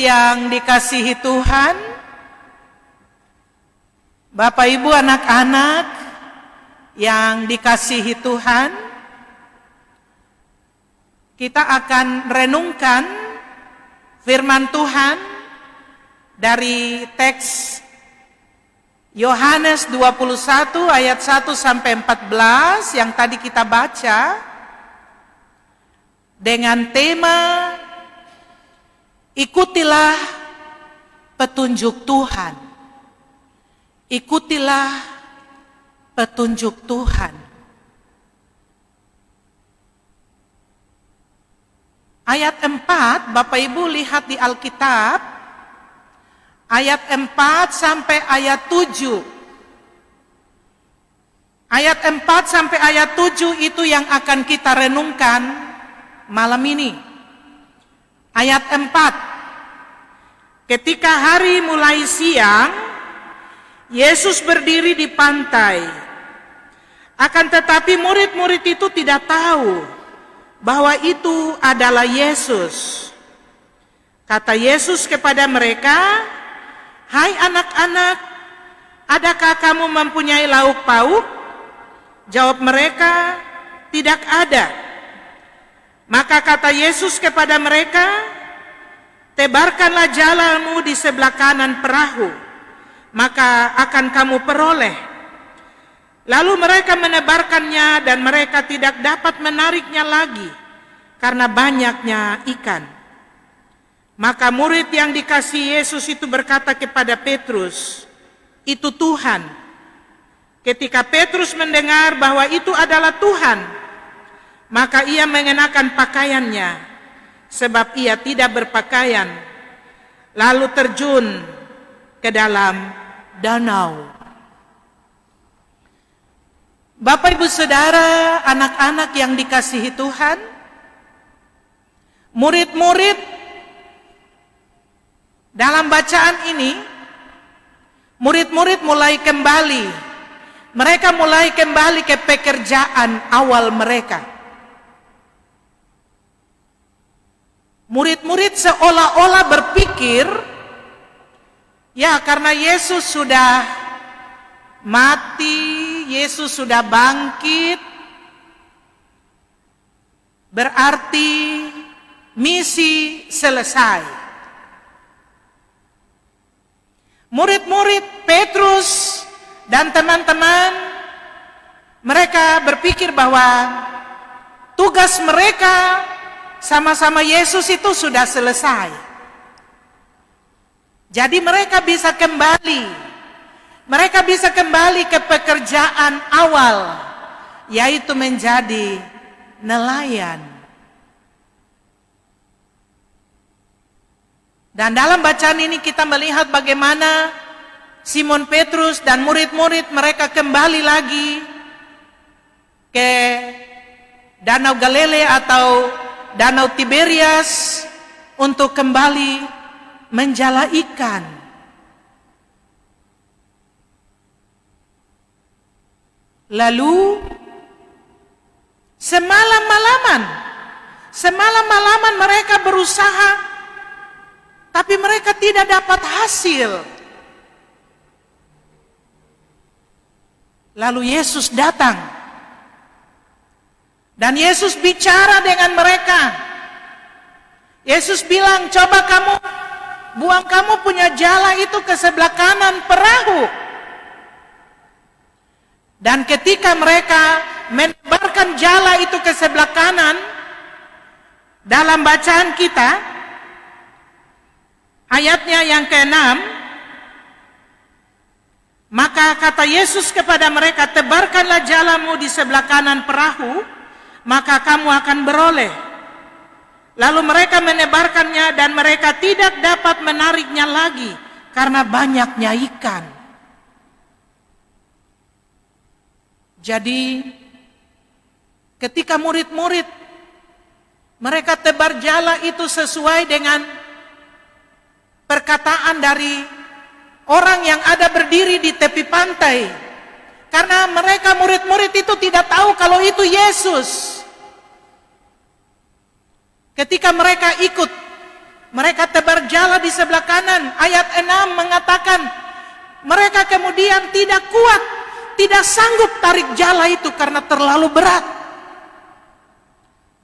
yang dikasihi Tuhan, Bapak Ibu anak-anak yang dikasihi Tuhan, kita akan renungkan firman Tuhan dari teks Yohanes 21 ayat 1 sampai 14 yang tadi kita baca dengan tema ikutilah petunjuk Tuhan. Ikutilah petunjuk Tuhan. Ayat 4, Bapak Ibu lihat di Alkitab, ayat 4 sampai ayat 7. Ayat 4 sampai ayat 7 itu yang akan kita renungkan malam ini. Ayat 4. Ketika hari mulai siang, Yesus berdiri di pantai. Akan tetapi murid-murid itu tidak tahu bahwa itu adalah Yesus. Kata Yesus kepada mereka, "Hai anak-anak, adakah kamu mempunyai lauk pauk?" Jawab mereka, "Tidak ada." Maka kata Yesus kepada mereka, "Tebarkanlah jalamu di sebelah kanan perahu, maka akan kamu peroleh." Lalu mereka menebarkannya dan mereka tidak dapat menariknya lagi karena banyaknya ikan. Maka murid yang dikasihi Yesus itu berkata kepada Petrus, "Itu Tuhan." Ketika Petrus mendengar bahwa itu adalah Tuhan, maka ia mengenakan pakaiannya, sebab ia tidak berpakaian, lalu terjun ke dalam danau. Bapak Ibu Saudara, anak-anak yang dikasihi Tuhan, murid-murid dalam bacaan ini, murid-murid mulai kembali. Mereka mulai kembali ke pekerjaan awal mereka. Murid-murid seolah-olah berpikir, ya karena Yesus sudah mati, Yesus sudah bangkit, berarti misi selesai. Murid-murid Petrus dan teman-teman, mereka berpikir bahwa tugas mereka sama-sama Yesus itu sudah selesai. Jadi mereka bisa kembali. Mereka bisa kembali ke pekerjaan awal, yaitu menjadi nelayan. Dan dalam bacaan ini kita melihat bagaimana Simon Petrus dan murid-murid mereka kembali lagi ke Danau Galilea atau Danau Tiberias untuk kembali menjala ikan. Lalu semalam-malaman mereka berusaha, tapi mereka tidak dapat hasil. Lalu Yesus datang. Dan Yesus bicara dengan mereka. Yesus bilang, "Coba kamu punya jala itu ke sebelah kanan perahu." Dan ketika mereka menebarkan jala itu ke sebelah kanan, dalam bacaan kita, ayatnya yang ke-6, maka kata Yesus kepada mereka, "Tebarkanlah jalamu di sebelah kanan perahu, maka kamu akan beroleh." Lalu mereka menebarkannya dan mereka tidak dapat menariknya lagi karena banyaknya ikan. Jadi ketika murid-murid mereka tebar jala itu sesuai dengan perkataan dari orang yang ada berdiri di tepi pantai. Karena mereka murid-murid itu tidak tahu kalau itu Yesus. Ketika mereka ikut Mereka tebar jala di sebelah kanan. Ayat 6 mengatakan mereka kemudian tidak kuat, tidak sanggup tarik jala itu karena terlalu berat.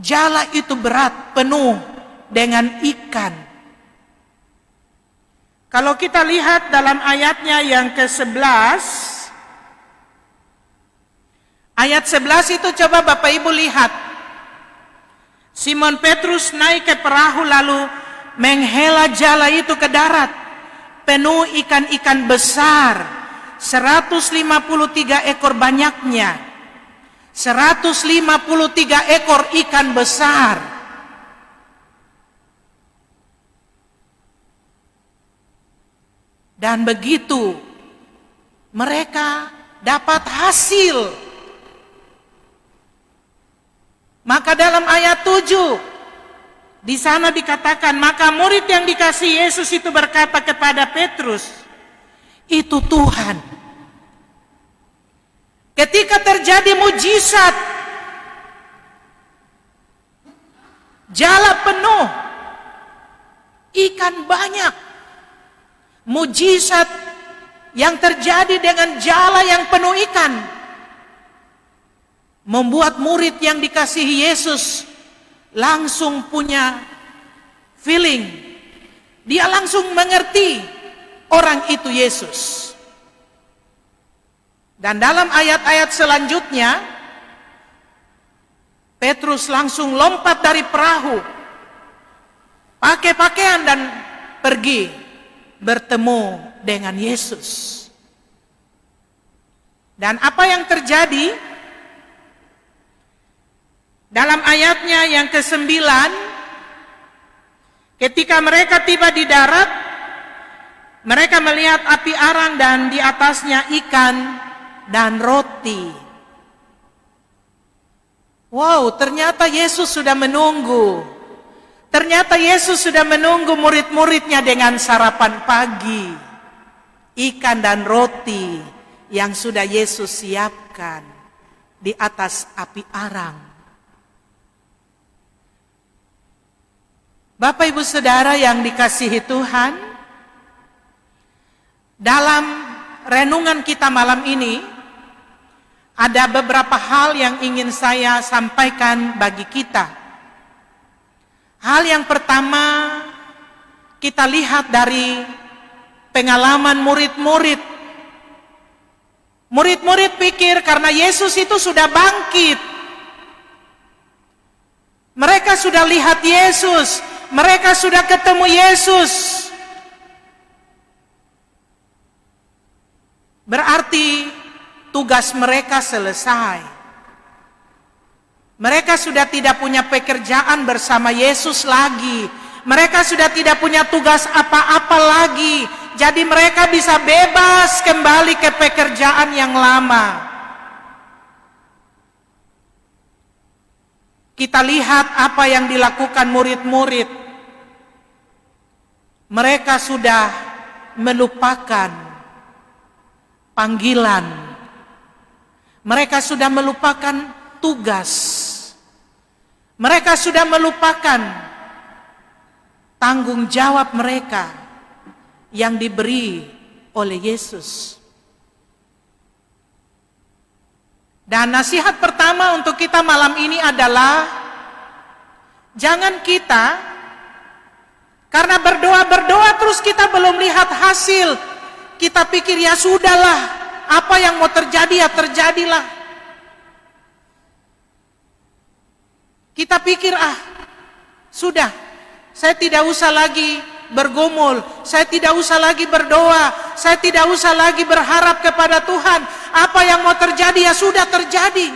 Jala itu berat, penuh dengan ikan. Kalau kita lihat dalam ayatnya yang ke-11, ayat 11 itu coba Bapak Ibu lihat. Simon Petrus naik ke perahu lalu menghela jala itu ke darat, penuh ikan-ikan besar, 153 ekor banyaknya. 153 ekor ikan besar. Dan begitu mereka dapat hasil. Maka dalam ayat 7 di sana dikatakan, maka murid yang dikasihi Yesus itu berkata kepada Petrus, itu Tuhan. Ketika terjadi mujizat, jala penuh, ikan banyak. Mujizat yang terjadi dengan jala yang penuh ikan membuat murid yang dikasihi Yesus langsung punya feeling. Dia langsung mengerti orang itu Yesus. Dan dalam ayat-ayat selanjutnya, Petrus langsung lompat dari perahu, pakai pakaian dan pergi bertemu dengan Yesus. Dan apa yang terjadi? Dalam ayatnya yang ke-9, ketika mereka tiba di darat, mereka melihat api arang dan di atasnya ikan dan roti. Wow, ternyata Yesus sudah menunggu. Ternyata Yesus sudah menunggu murid-muridnya dengan sarapan pagi. Ikan dan roti yang sudah Yesus siapkan di atas api arang. Bapak Ibu Saudara yang dikasihi Tuhan, dalam renungan kita malam ini, ada beberapa hal yang ingin saya sampaikan bagi kita. Hal yang pertama, kita lihat dari pengalaman murid-murid. Murid-murid pikir karena Yesus itu sudah bangkit. Mereka sudah lihat Yesus, mereka sudah ketemu Yesus. Berarti tugas mereka selesai. Mereka sudah tidak punya pekerjaan bersama Yesus lagi. Mereka sudah tidak punya tugas apa-apa lagi. Jadi mereka bisa bebas kembali ke pekerjaan yang lama. Kita lihat apa yang dilakukan murid-murid. Mereka sudah melupakan panggilan. Mereka sudah melupakan tugas. Mereka sudah melupakan tanggung jawab mereka yang diberi oleh Yesus. Dan nasihat pertama untuk kita malam ini adalah jangan kita karena berdoa-berdoa terus kita belum lihat hasil, kita pikir ya sudahlah, apa yang mau terjadi ya terjadilah. Kita pikir sudah, saya tidak usah lagi bergumul, saya tidak usah lagi berdoa, saya tidak usah lagi berharap kepada Tuhan. Apa yang mau terjadi ya sudah terjadi.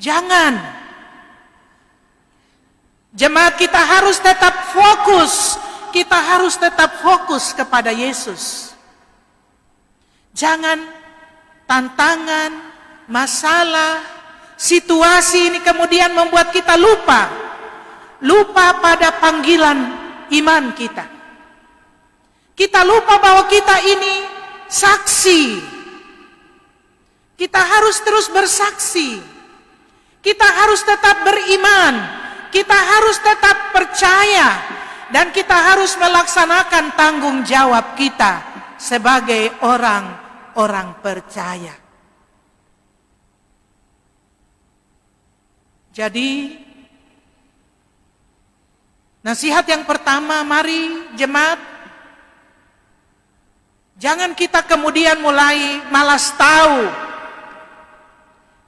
Jangan. Jemaat kita harus tetap fokus. Kita harus tetap fokus kepada Yesus. Jangan tantangan, masalah, situasi ini kemudian membuat kita lupa pada panggilan iman kita. Kita lupa bahwa kita ini saksi. Kita harus terus bersaksi. Kita harus tetap beriman. kita harus tetap percaya dan kita harus melaksanakan tanggung jawab kita sebagai orang-orang percaya. Jadi, nasihat yang pertama, mari jemaat, jangan kita kemudian mulai malas tahu.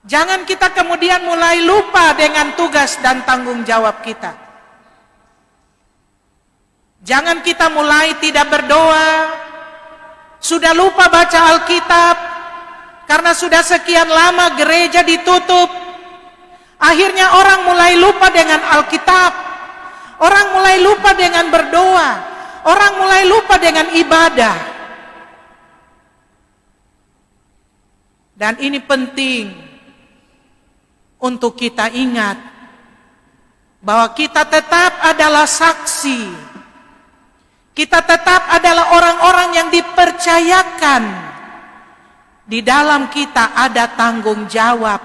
Jangan kita kemudian mulai lupa dengan tugas dan tanggung jawab kita. Jangan kita mulai tidak berdoa, sudah lupa baca Alkitab, karena sudah sekian lama gereja ditutup. Akhirnya orang mulai lupa dengan Alkitab, orang mulai lupa dengan berdoa, orang mulai lupa dengan ibadah. Dan ini penting untuk kita ingat bahwa kita tetap adalah saksi. Kita tetap adalah orang-orang yang dipercayakan. Di dalam kita ada tanggung jawab.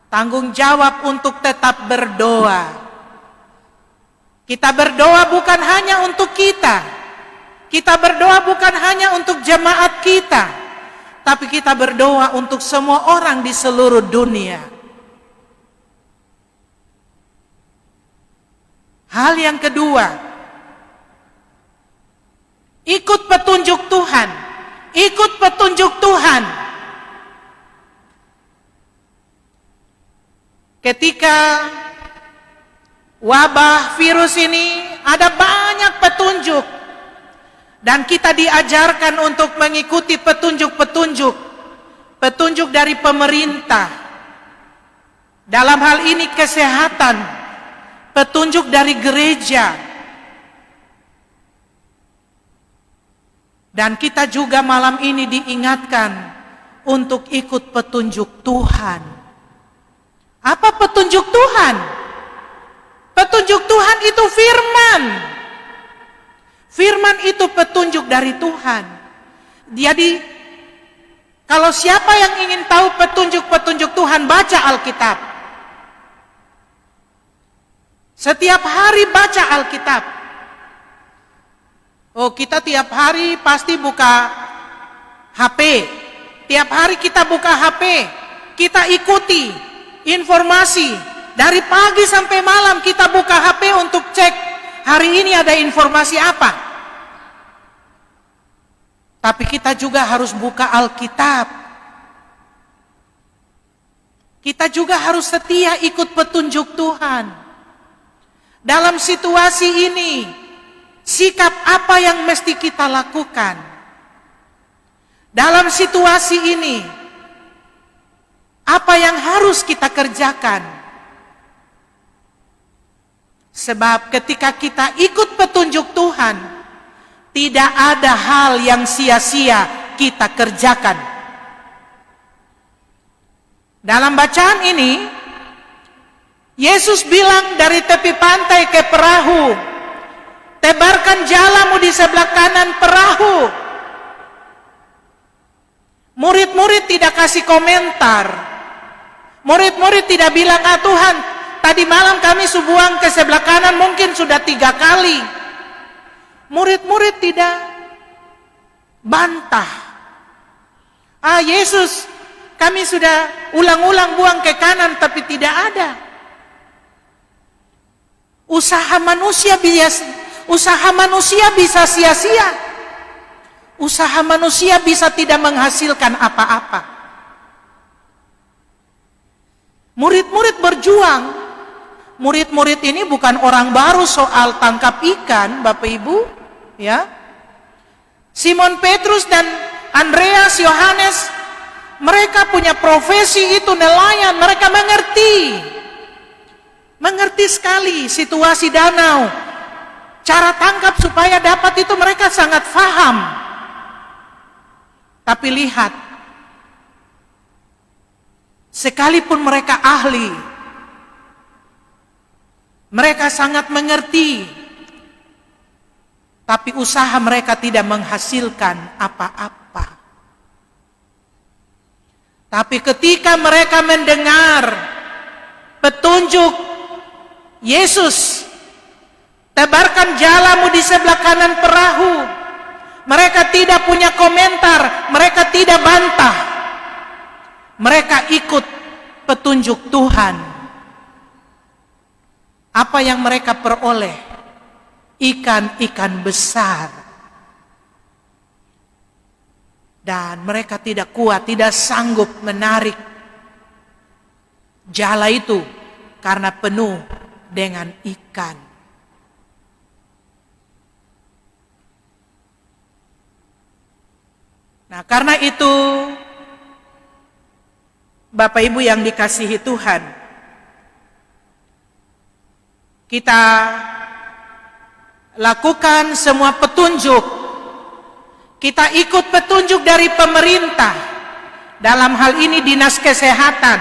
Tanggung jawab untuk tetap berdoa. Kita berdoa bukan hanya untuk kita. Kita berdoa bukan hanya untuk jemaat kita. Tapi kita berdoa untuk semua orang di seluruh dunia. Hal yang kedua, ikut petunjuk Tuhan. Ikut petunjuk Tuhan. Ketika wabah virus ini ada banyak petunjuk. Dan kita diajarkan untuk mengikuti petunjuk-petunjuk. Petunjuk dari pemerintah. Dalam hal ini kesehatan. Petunjuk dari gereja. Dan kita juga malam ini diingatkan untuk ikut petunjuk Tuhan. Apa petunjuk Tuhan? Petunjuk Tuhan itu firman. Firman itu petunjuk dari Tuhan. Jadi, kalau siapa yang ingin tahu petunjuk-petunjuk Tuhan, baca Alkitab. Setiap hari baca Alkitab. Oh, kita tiap hari pasti buka HP. Tiap hari kita buka HP. Kita ikuti informasi. Dari pagi sampai malam kita buka HP untuk cek hari ini ada informasi apa. Tapi kita juga harus buka Alkitab. Kita juga harus setia ikut petunjuk Tuhan. Dalam situasi ini, sikap apa yang mesti kita lakukan? Dalam situasi ini, apa yang harus kita kerjakan? Sebab ketika kita ikut petunjuk Tuhan, tidak ada hal yang sia-sia kita kerjakan. Dalam bacaan ini, Yesus bilang dari tepi pantai ke perahu, tebarkan jalamu di sebelah kanan perahu. Murid-murid tidak kasih komentar. Murid-murid tidak bilang, Tuhan, tadi malam kami buang ke sebelah kanan mungkin sudah 3 kali. Murid-murid tidak bantah. Yesus, kami sudah ulang-ulang buang ke kanan tapi tidak ada. Usaha manusia bisa sia-sia. Usaha manusia bisa tidak menghasilkan apa-apa. Murid-murid berjuang. Murid-murid ini bukan orang baru soal tangkap ikan, Bapak Ibu, ya. Simon Petrus dan Andreas, Yohanes, mereka punya profesi itu nelayan, mereka mengerti sekali situasi danau. Cara tangkap supaya dapat itu mereka sangat paham. Tapi lihat, sekalipun mereka ahli, mereka sangat mengerti, tapi usaha mereka tidak menghasilkan apa-apa. Tapi ketika mereka mendengar petunjuk Yesus, tebarkan jalamu di sebelah kanan perahu. Mereka tidak punya komentar, mereka tidak bantah. Mereka ikut petunjuk Tuhan. Apa yang mereka peroleh? Ikan-ikan besar. Dan mereka tidak kuat, tidak sanggup menarik jala itu karena penuh dengan ikan. Nah, karena itu Bapak Ibu yang dikasihi Tuhan, kita lakukan semua petunjuk. Kita ikut petunjuk dari pemerintah, dalam hal ini Dinas Kesehatan.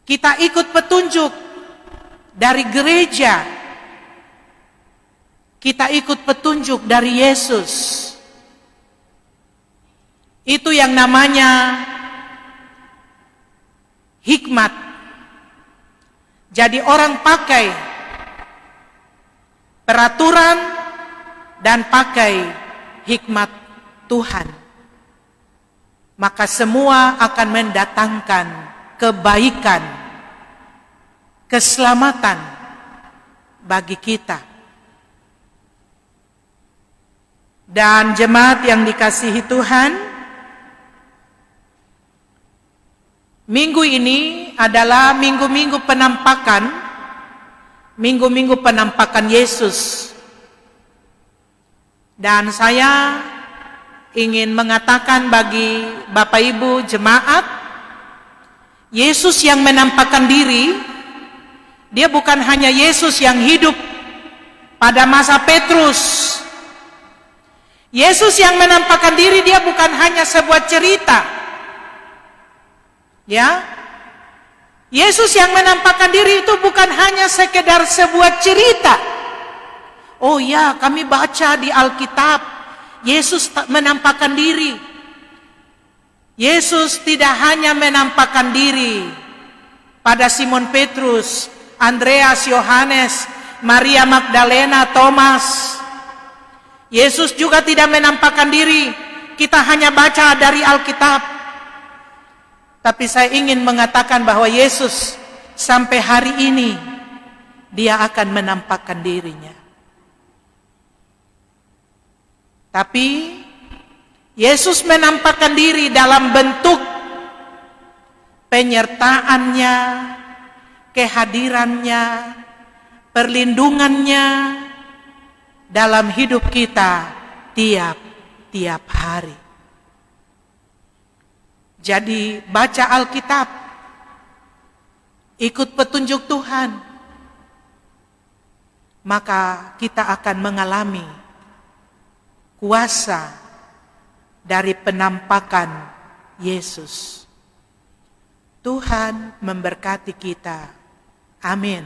Kita ikut petunjuk dari gereja. Kita ikut petunjuk dari Yesus. Itu yang namanya hikmat. Jadi orang pakai peraturan dan pakai hikmat Tuhan, maka semua akan mendatangkan kebaikan, keselamatan bagi kita. Dan jemaat yang dikasihi Tuhan, minggu ini adalah minggu-minggu penampakan Yesus. Dan saya ingin mengatakan bagi Bapak Ibu jemaat, Yesus yang menampakkan diri, dia bukan hanya Yesus yang hidup pada masa Petrus. Yesus yang menampakkan diri, dia bukan hanya sebuah cerita. Ya, Yesus yang menampakkan diri itu bukan hanya sekedar sebuah cerita. Oh ya, kami baca di Alkitab, Yesus menampakkan diri. Yesus tidak hanya menampakkan diri pada Simon Petrus, Andreas, Yohanes, Maria Magdalena, Thomas. Yesus juga tidak menampakkan diri, kita hanya baca dari Alkitab. Tapi saya ingin mengatakan bahwa Yesus sampai hari ini, dia akan menampakkan dirinya. Tapi Yesus menampakkan diri dalam bentuk penyertaannya, kehadirannya, perlindungannya dalam hidup kita tiap hari. Jadi baca Alkitab, ikut petunjuk Tuhan, maka kita akan mengalami kuasa dari penampakan Yesus. Tuhan memberkati kita. Amin.